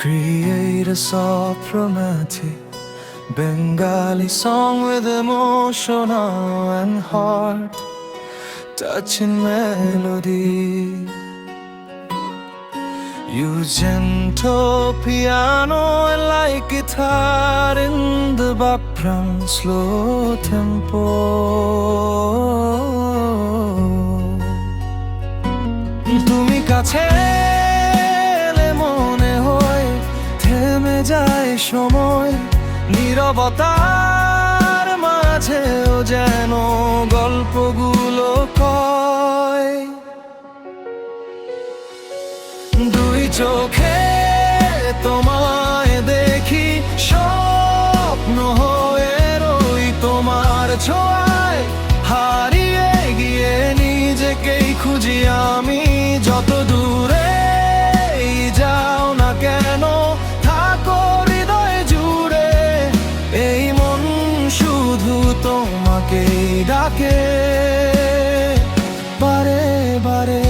Create a soft romantic Bengali song with emotional and heart touching melody. Use gentle piano and light guitar in the background, slow tempo. তুমি কাছে এলে মনে হয় থেমে যায় সময়, নীরবতার মাঝেও যেন গল্পগুলো কয়। দুই চোখে তোমায় দেখি, স্বপ্ন হয়ে রই তোমার ছোঁয়ায়, হারিয়ে গিয়ে নিজেকেই খুঁজি আমি। যত দূরে যাও না কেন থাকো হৃদয় জুড়ে, এই মন শুধু তোমাকেই ডাকে বারে বারে।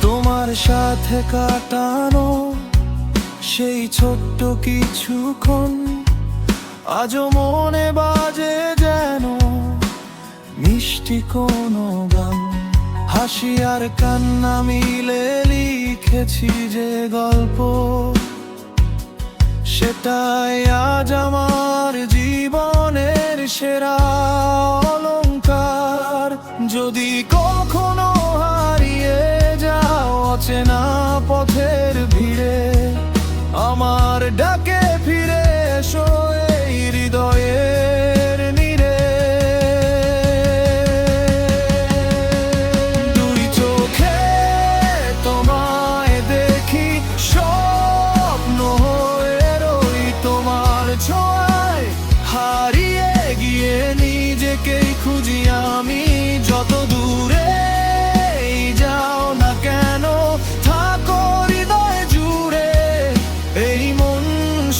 তোমার সাথে কাটানো সেই ছোট্ট কিছুক্ষণ আজও মনে বাজে যেন মিষ্টি কোনো গান। হাসি আর কান্না মিলে লিখেছি যে গল্প, সেটাই আজ আমার জীবনের সেরা অলংকার। যদি কখনো হারিয়ে যাও অচেনা পথের ভিড়ে, আমার ডাকে ফিরে এসো এই হৃদয়ের নীড়ে। দুই চোখে তোমায় দেখি, স্বপ্ন হয়ে রই তোমার ছোঁয়ায়, হারিয়ে গিয়ে নিজেকেই খুঁজি আমি। যত দূরে যাও না কেন থাকো হৃদয় জুড়ে, এই মন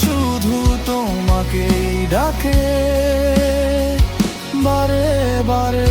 শুধু তোমাকেই ডাকে বারে বারে।